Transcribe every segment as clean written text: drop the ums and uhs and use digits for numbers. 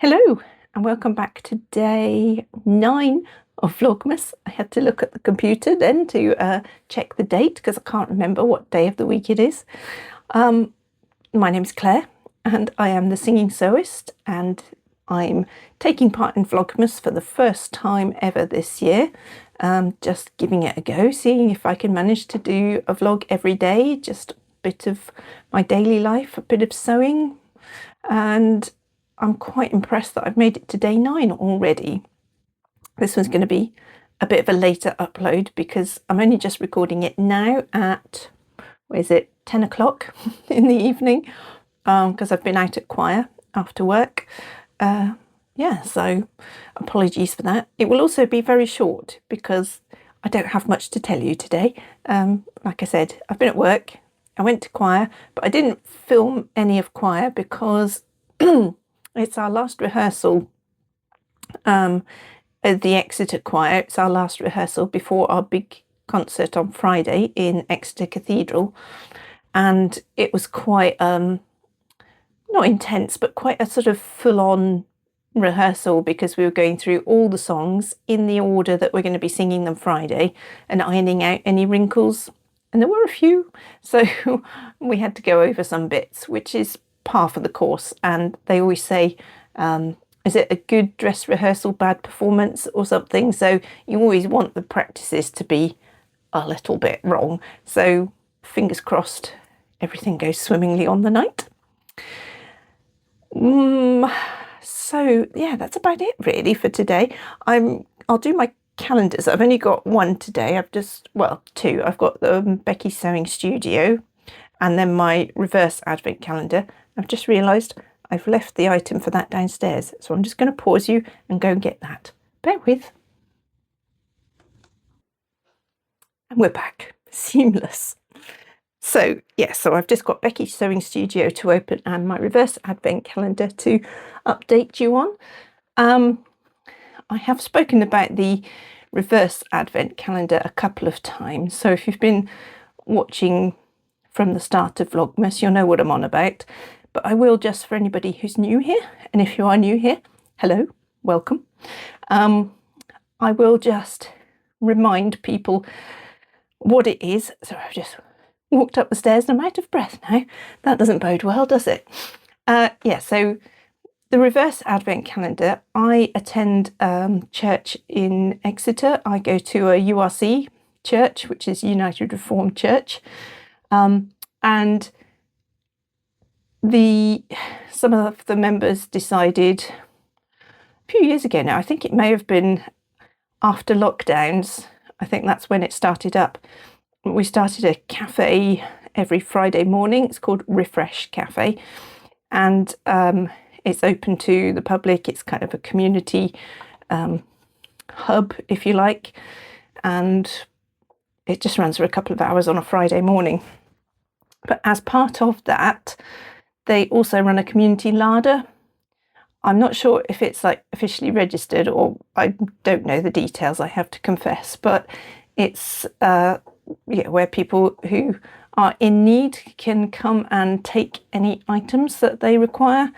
Hello and welcome back to day 9 of Vlogmas. I had to look at the computer then to check the date because I can't remember what day of the week it is. My name's Claire and I am the singing sewist, and I'm taking part in Vlogmas for the first time ever this year. Just giving it a go, seeing if I can manage to do a vlog every day, just a bit of my daily life, a bit of sewing, and I'm quite impressed that I've made it to day 9 already. This one's going to be a bit of a later upload because I'm only just recording it now at, 10 o'clock in the evening, because I've been out at choir after work. Yeah, so apologies for that. It will also be very short because I don't have much to tell you today. Like I said, I've been at work, I went to choir, but I didn't film any of choir because it's our last rehearsal at the Exeter Choir. It's our last rehearsal before our big concert on Friday in Exeter Cathedral. And it was quite, not intense, but quite a sort of full-on rehearsal because we were going through all the songs in the order that we're going to be singing them Friday and ironing out any wrinkles. And there were a few. So we had to go over some bits, which is par for the course. And they always say, is it a good dress rehearsal, bad performance or something? So you always want the practices to be a little bit wrong. So fingers crossed everything goes swimmingly on the night. So yeah, that's about it really for today. I'll do my calendars. I've only got one today. Two. I've got the Becky Sewing Studio and then my reverse advent calendar. I've just realised I've left the item for that downstairs, so I'm just going to pause you and go and get that. Bear with. And we're back. Seamless. So I've just got Becky's Sewing Studio to open and my reverse advent calendar to update you on. I have spoken about the reverse advent calendar a couple of times, so if you've been watching from the start of Vlogmas, you'll know what I'm on about. But I will, just for anybody who's new here, and if you are new here, hello, welcome. I will just remind people what it is. So I've just walked up the stairs and I'm out of breath now. That doesn't bode well, does it? So the reverse advent calendar, I attend church in Exeter. I go to a URC church, which is United Reformed Church. And some of the members decided a few years ago now, I think it may have been after lockdowns, I think that's when it started up. We started a cafe every Friday morning. It's called Refresh Cafe, and it's open to the public. It's kind of a community hub, if you like, and it just runs for a couple of hours on a Friday morning. But as part of that, they also run a community larder. I'm not sure if it's like officially registered, or I don't know the details, I have to confess, but it's where people who are in need can come and take any items that they require,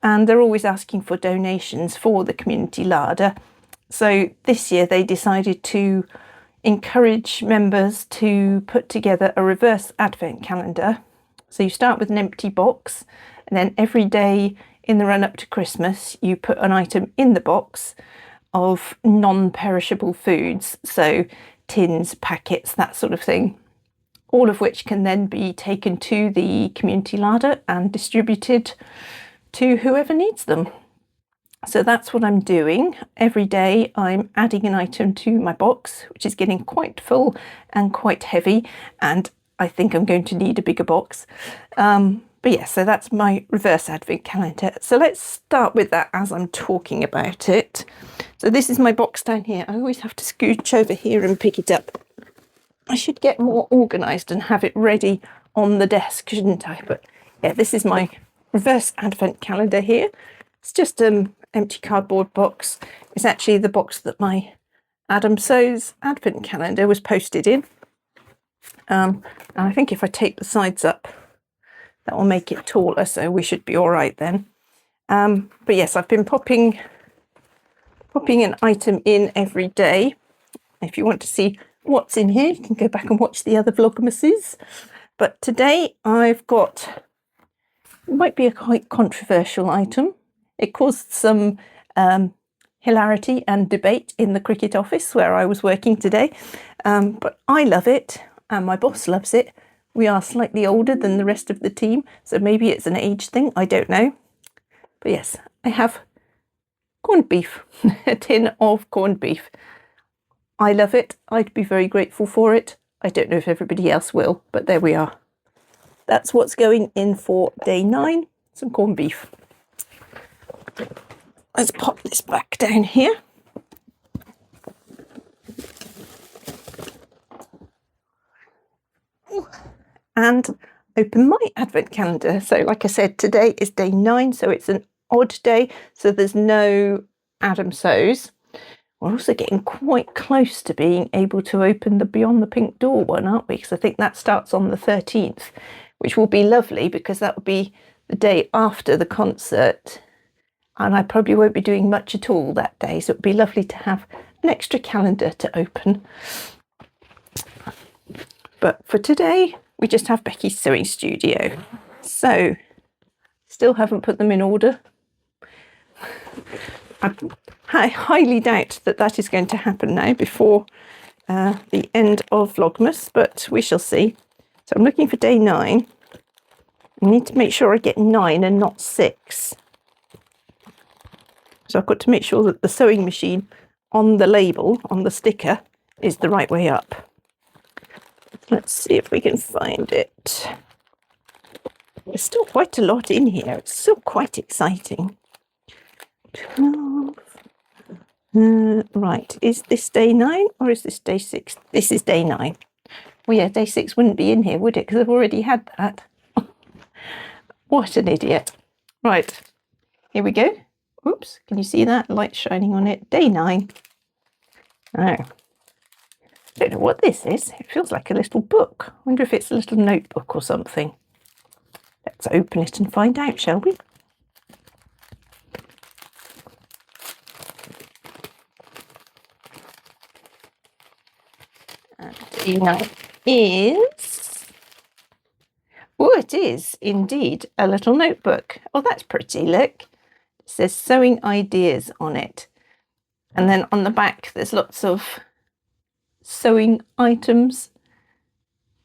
and they're always asking for donations for the community larder. So this year they decided to encourage members to put together a reverse advent calendar. So you start with an empty box, and then every day in the run up to Christmas you put an item in the box of non-perishable foods, so tins, packets, that sort of thing, all of which can then be taken to the community larder and distributed to whoever needs them. So that's what I'm doing. Every day I'm adding an item to my box, which is getting quite full and quite heavy, and I think I'm going to need a bigger box. So that's my reverse advent calendar. So let's start with that as I'm talking about it. So this is my box down here. I always have to scooch over here and pick it up. I should get more organised and have it ready on the desk, shouldn't I? But yeah, this is my reverse advent calendar here. It's just an empty cardboard box. It's actually the box that my Adam Sews advent calendar was posted in. And I think if I tape the sides up, that will make it taller, so we should be all right then. But yes, I've been popping an item in every day. If you want to see what's in here, you can go back and watch the other Vlogmases. But today I've got, it might be a quite controversial item. It caused some hilarity and debate in the cricket office where I was working today. But I love it and my boss loves it. We are slightly older than the rest of the team, so maybe it's an age thing, I don't know. But yes, I have corned beef, a tin of corned beef. I love it. I'd be very grateful for it. I don't know if everybody else will, but there we are. That's what's going in for day 9, some corned beef. Let's pop this back down here. And open my advent calendar. So like I said, today is day 9, so it's an odd day, so there's no Adam Sews. We're also getting quite close to being able to open the Beyond the Pink Door one, aren't we? Because I think that starts on the 13th, which will be lovely because that will be the day after the concert, and I probably won't be doing much at all that day, so it would be lovely to have an extra calendar to open. But for today, we just have Becky's sewing studio. So, still haven't put them in order. I highly doubt that that is going to happen now before the end of Vlogmas, but we shall see. So I'm looking for day 9. I need to make sure I get 9 and not 6. So I've got to make sure that the sewing machine on the label, on the sticker, is the right way up. Let's see if we can find it. There's still quite a lot in here. It's still quite exciting. 12. Right, is this day 9 or is this day 6? This is day 9. Well, yeah, day 6 wouldn't be in here, would it? Because I've already had that. What an idiot. Right, here we go. Oops, can you see that? Light shining on it. Day 9. Oh. Don't know what this is. It feels like a little book. I wonder if it's a little notebook or something. Let's open it and find out, shall we? And day 9 is... Oh, it is indeed a little notebook. Oh, that's pretty, look. It says sewing ideas on it. And then on the back, there's lots of sewing items.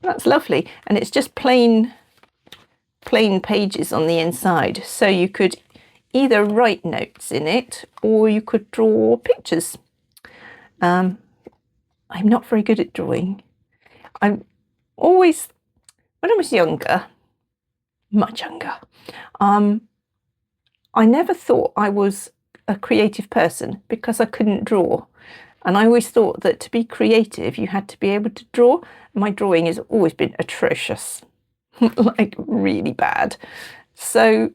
That's lovely, and it's just plain pages on the inside, so you could either write notes in it or you could draw pictures. I'm not very good at drawing. I'm always, when I was younger, much younger, I never thought I was a creative person because I couldn't draw. And I always thought that to be creative, you had to be able to draw. My drawing has always been atrocious, like really bad. So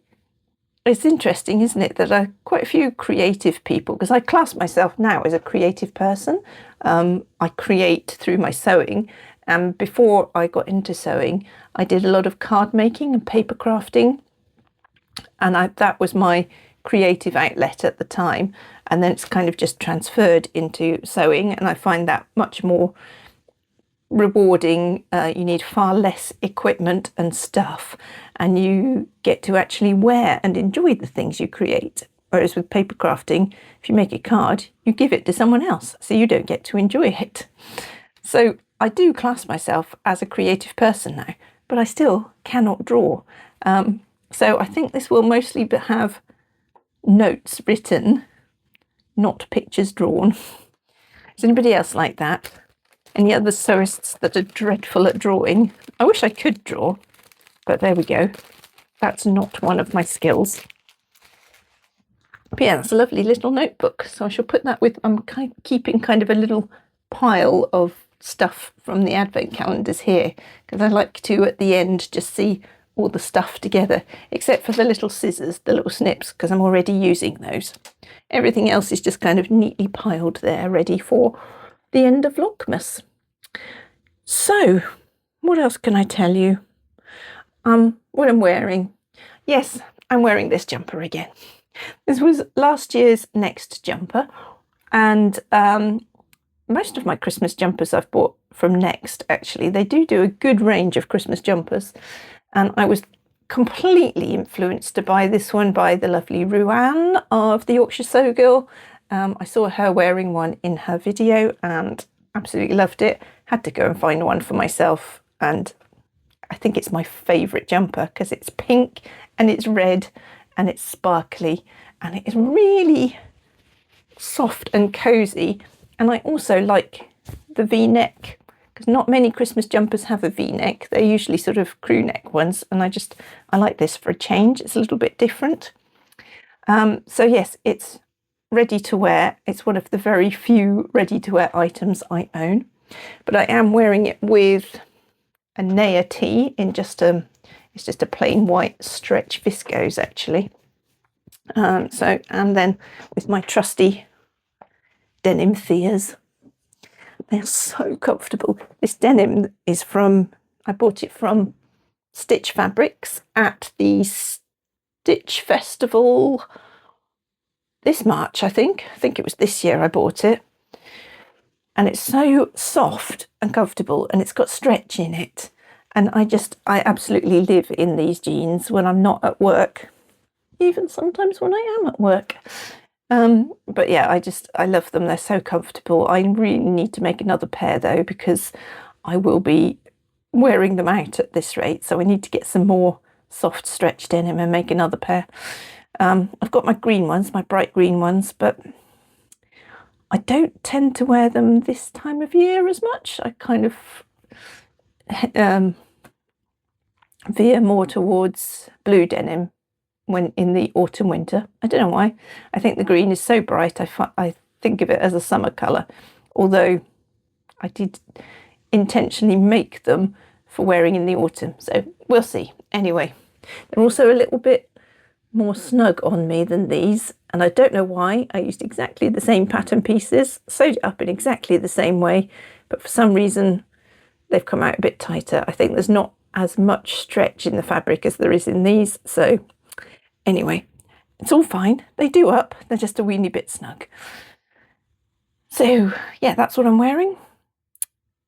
it's interesting, isn't it, that quite a few creative people, because I class myself now as a creative person. I create through my sewing. And before I got into sewing, I did a lot of card making and paper crafting. And that was my creative outlet at the time, and then it's kind of just transferred into sewing, and I find that much more rewarding. You need far less equipment and stuff, and you get to actually wear and enjoy the things you create. Whereas with paper crafting, if you make a card, you give it to someone else, so you don't get to enjoy it. So I do class myself as a creative person now, but I still cannot draw. So I think this will mostly have notes written, not pictures drawn. Is anybody else like that? Any other sewists that are dreadful at drawing? I wish I could draw, but there we go. That's not one of my skills. But yeah, that's a lovely little notebook. So I shall put that with, I'm keeping kind of a little pile of stuff from the advent calendars here, because I like to, at the end, just see all the stuff together, except for the little scissors, the little snips, because I'm already using those. Everything else is just kind of neatly piled there, ready for the end of Vlogmas. So, what else can I tell you? What I'm wearing. Yes, I'm wearing this jumper again. This was last year's Next jumper, and most of my Christmas jumpers I've bought from Next, actually. They do a good range of Christmas jumpers, and I was completely influenced to buy this one by the lovely Ruan of the Yorkshire Sew Girl. I saw her wearing one in her video and absolutely loved it. Had to go and find one for myself, and I think it's my favourite jumper because it's pink and it's red and it's sparkly and it is really soft and cosy. And I also like the V-neck, because not many Christmas jumpers have a V-neck. They're usually sort of crew neck ones, and I like this for a change. It's a little bit different. So yes, it's ready to wear. It's one of the very few ready to wear items I own, but I am wearing it with a Naya tee in it's just a plain white stretch viscose, actually. And then with my trusty denim Theas. They're so comfortable. This denim is I bought it from Stitch Fabrics at the Stitch Festival this March, I think. I think it was this year I bought it. And it's so soft and comfortable, and it's got stretch in it. And I absolutely live in these jeans when I'm not at work, even sometimes when I am at work. But yeah, I love them. They're so comfortable. I really need to make another pair though, because I will be wearing them out at this rate. So I need to get some more soft stretch denim and make another pair. I've got my green ones, my bright green ones, but I don't tend to wear them this time of year as much. I kind of veer more towards blue denim when in the autumn winter. I don't know why. I think the green is so bright. I think of it as a summer colour, although I did intentionally make them for wearing in the autumn, so we'll see. Anyway, they're also a little bit more snug on me than these, and I don't know why. I used exactly the same pattern pieces, sewed it up in exactly the same way, but for some reason they've come out a bit tighter. I think there's not as much stretch in the fabric as there is in these, so anyway, it's all fine. They do up, they're just a weeny bit snug. So yeah, that's what I'm wearing,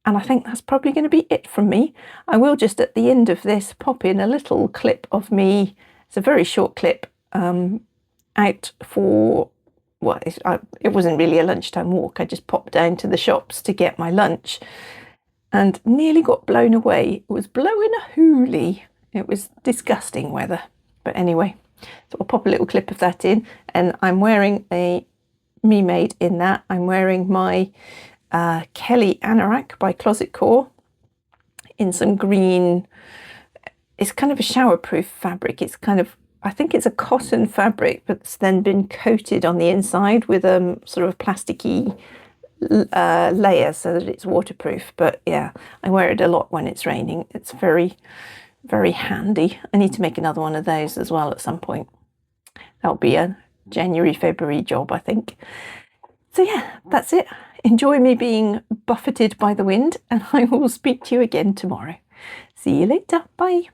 and I think that's probably going to be it from me. I will just at the end of this pop in a little clip of me. It's a very short clip, out for, well, it wasn't really a lunchtime walk. I just popped down to the shops to get my lunch and nearly got blown away. It was blowing a hoolie. It was disgusting weather. But anyway, so I'll pop a little clip of that in, and I'm wearing a Me Made in that. I'm wearing my Kelly Anorak by Closet Core in some green. It's kind of a showerproof fabric. It's kind of, I think it's a cotton fabric, but it's then been coated on the inside with a sort of plasticky layer so that it's waterproof. But yeah, I wear it a lot when it's raining. It's very, very handy. I need to make another one of those as well at some point. That'll be a January, February job, I think. So yeah, that's it. Enjoy me being buffeted by the wind, and I will speak to you again tomorrow. See you later. Bye.